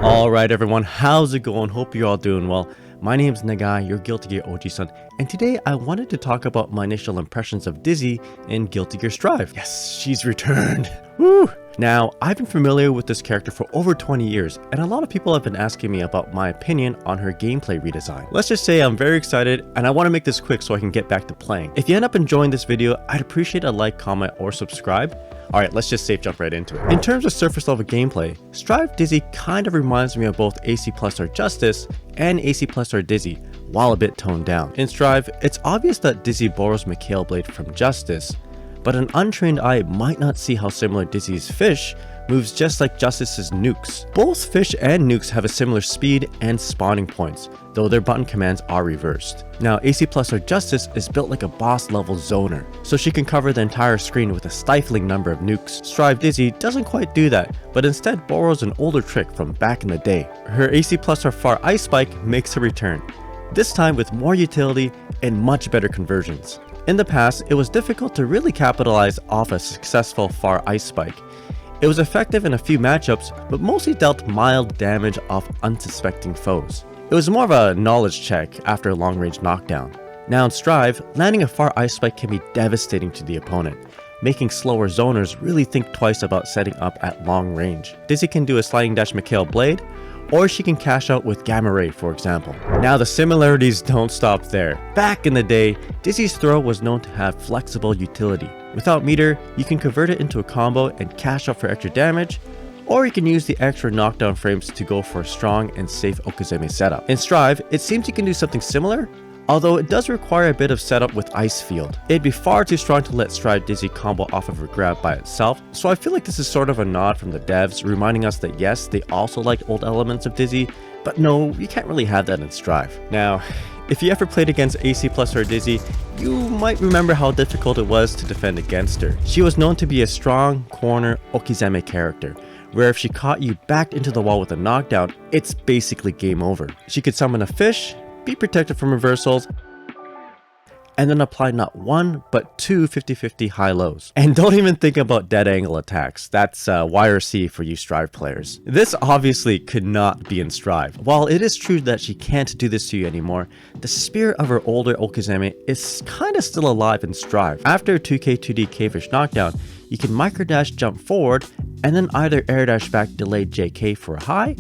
Alright everyone, how's it going? Hope you're all doing well. My name's Nagai, your Guilty Gear OG-san, and today I wanted to talk about my initial impressions of Dizzy in Guilty Gear Strive. Yes, she's returned. Woo! Now, I've been familiar with this character for over 20 years, and a lot of people have been asking me about my opinion on her gameplay redesign. Let's just say I'm very excited, and I want to make this quick so I can get back to playing. If you end up enjoying this video, I'd appreciate a like, comment, or subscribe. Alright, let's just safe jump right into it. In terms of surface level gameplay, Strive Dizzy kind of reminds me of both AC+R Justice and AC+R Dizzy, while a bit toned down. In Strive, it's obvious that Dizzy borrows Mikhail Blade from Justice, but an untrained eye might not see how similar Dizzy's Fish moves just like Justice's nukes. Both Fish and nukes have a similar speed and spawning points, though their button commands are reversed. Now, AC+R Justice is built like a boss level zoner, so she can cover the entire screen with a stifling number of nukes. Strive Dizzy doesn't quite do that, but instead borrows an older trick from back in the day. Her AC+R Far Ice Spike makes a return, this time with more utility and much better conversions. In the past, it was difficult to really capitalize off a successful Far Ice Spike. It was effective in a few matchups, but mostly dealt mild damage off unsuspecting foes. It was more of a knowledge check after a long-range knockdown. Now in Strive, landing a Far Ice Spike can be devastating to the opponent, making slower zoners really think twice about setting up at long range. Dizzy can do a sliding dash Mikhail Blade, or she can cash out with Gamma Ray, for example. Now the similarities don't stop there. Back in the day, Dizzy's throw was known to have flexible utility. Without meter, you can convert it into a combo and cash out for extra damage, or you can use the extra knockdown frames to go for a strong and safe Okuzeme setup. In Strive, it seems you can do something similar, although it does require a bit of setup with Ice Field. It'd be far too strong to let Strive Dizzy combo off of her grab by itself, so I feel like this is sort of a nod from the devs, reminding us that yes, they also like old elements of Dizzy, but no, you can't really have that in Strive. Now, if you ever played against AC+R Dizzy, you might remember how difficult it was to defend against her. She was known to be a strong corner Okuzeme character, where if she caught you backed into the wall with a knockdown, it's basically game over. She could summon a fish, be protected from reversals, and then apply not one, but two 50-50 high-lows. And don't even think about dead angle attacks. That's YRC for you Strive players. This obviously could not be in Strive. While it is true that she can't do this to you anymore, the spirit of her older Okuzeme is kinda still alive in Strive. After a 2K 2D K-Fish knockdown, you can microdash jump forward, and then either air dash back delayed JK for a high,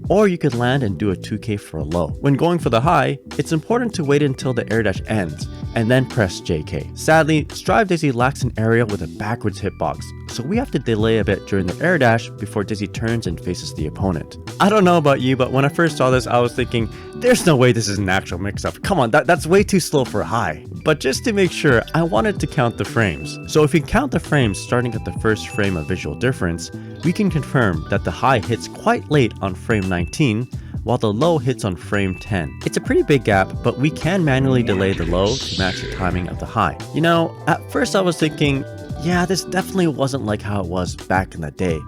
or you could land and do a 2K for a low. When going for the high, it's important to wait until the air dash ends, and then press JK. Sadly, Strive Dizzy lacks an area with a backwards hitbox, so we have to delay a bit during the air dash before Dizzy turns and faces the opponent. I don't know about you, but when I first saw this, I was thinking, there's no way this is an actual mix-up. Come on, that's way too slow for a high. But just to make sure, I wanted to count the frames. So if we count the frames starting at the first frame of visual difference, we can confirm that the high hits quite late on frame 19, while the low hits on frame 10. It's a pretty big gap, but we can manually delay the low to match the timing of the high. You know, at first I was thinking, yeah, this definitely wasn't like how it was back in the day.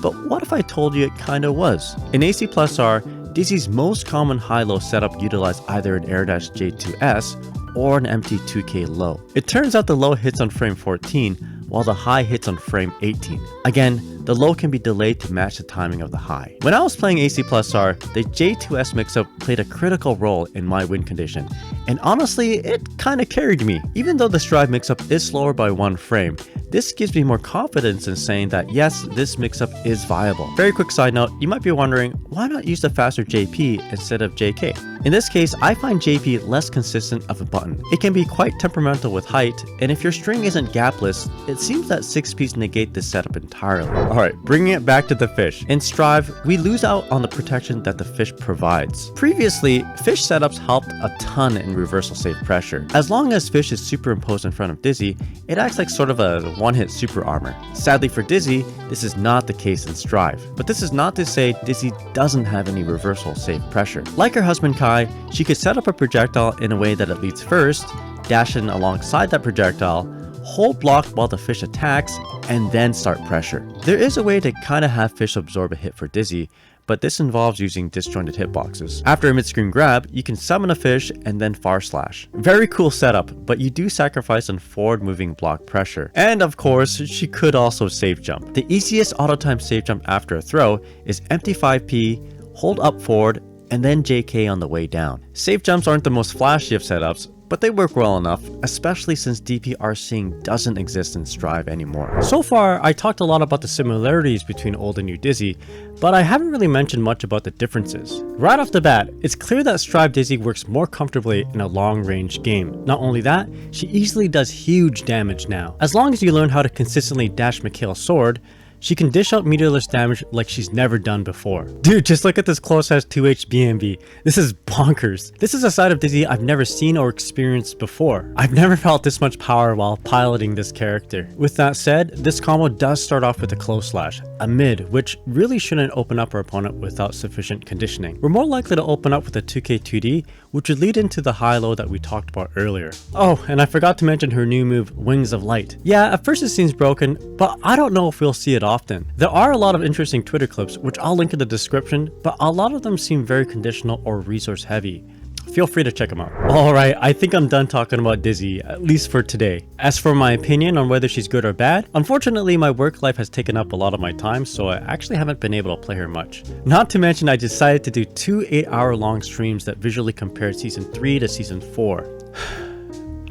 But what if I told you it kinda was? In AC+R, Dizzy's most common high-low setup utilized either an air dash J2S or an empty 2K low. It turns out the low hits on frame 14, while the high hits on frame 18. Again, the low can be delayed to match the timing of the high. When I was playing AC+R, the J2S mix-up played a critical role in my win condition, and honestly, it kinda carried me. Even though the Strive mix-up is slower by one frame, this gives me more confidence in saying that yes, this mix-up is viable. Very quick side note, you might be wondering, why not use the faster JP instead of JK? In this case, I find JP less consistent of a button. It can be quite temperamental with height, and if your string isn't gapless, it seems that 6Ps negate this setup entirely. Alright, bringing it back to the fish. In Strive, we lose out on the protection that the fish provides. Previously, fish setups helped a ton in reversal save pressure. As long as fish is superimposed in front of Dizzy, it acts like sort of a one-hit super armor. Sadly for Dizzy, this is not the case in Strive. But this is not to say Dizzy doesn't have any reversal save pressure. Like her husband Kai, she could set up a projectile in a way that it leads first, dash in alongside that projectile, hold block while the fish attacks, and then start pressure. There is a way to kinda have fish absorb a hit for Dizzy, but this involves using disjointed hitboxes. After a mid-screen grab, you can summon a fish and then far slash. Very cool setup, but you do sacrifice on forward moving block pressure. And of course, she could also safe jump. The easiest auto time safe jump after a throw is empty 5p, hold up forward, and then JK on the way down. Safe jumps aren't the most flashy of setups, but they work well enough, especially since DPR seeing doesn't exist in Strive anymore. So far, I talked a lot about the similarities between old and new Dizzy, but I haven't really mentioned much about the differences. Right off the bat, it's clear that Strive Dizzy works more comfortably in a long-range game. Not only that, she easily does huge damage now. As long as you learn how to consistently dash Mikhail's sword, she can dish out meterless damage like she's never done before. Dude, just look at this close as 2H BMB. This is bonkers. This is a side of Dizzy I've never seen or experienced before. I've never felt this much power while piloting this character. With that said, this combo does start off with a close slash, a mid, which really shouldn't open up our opponent without sufficient conditioning. We're more likely to open up with a 2K2D, which would lead into the high-low that we talked about earlier. Oh, and I forgot to mention her new move, Wings of Light. Yeah, at first it seems broken, but I don't know if we'll see it often. There are a lot of interesting Twitter clips, which I'll link in the description, but a lot of them seem very conditional or resource heavy. Feel free to check them out. Alright, I think I'm done talking about Dizzy, at least for today. As for my opinion on whether she's good or bad, unfortunately my work life has taken up a lot of my time, so I actually haven't been able to play her much. Not to mention I decided to do 2 8-hour-long streams that visually compared Season 3 to Season 4.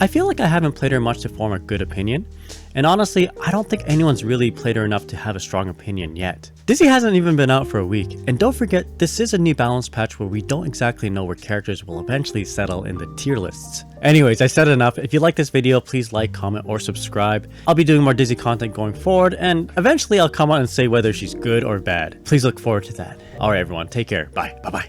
I feel like I haven't played her much to form a good opinion, and honestly, I don't think anyone's really played her enough to have a strong opinion yet. Dizzy hasn't even been out for a week, and don't forget, this is a new balance patch where we don't exactly know where characters will eventually settle in the tier lists. Anyways, I said enough. If you like this video, please like, comment, or subscribe. I'll be doing more Dizzy content going forward, and eventually I'll come out and say whether she's good or bad. Please look forward to that. Alright everyone, take care. Bye. Bye-bye.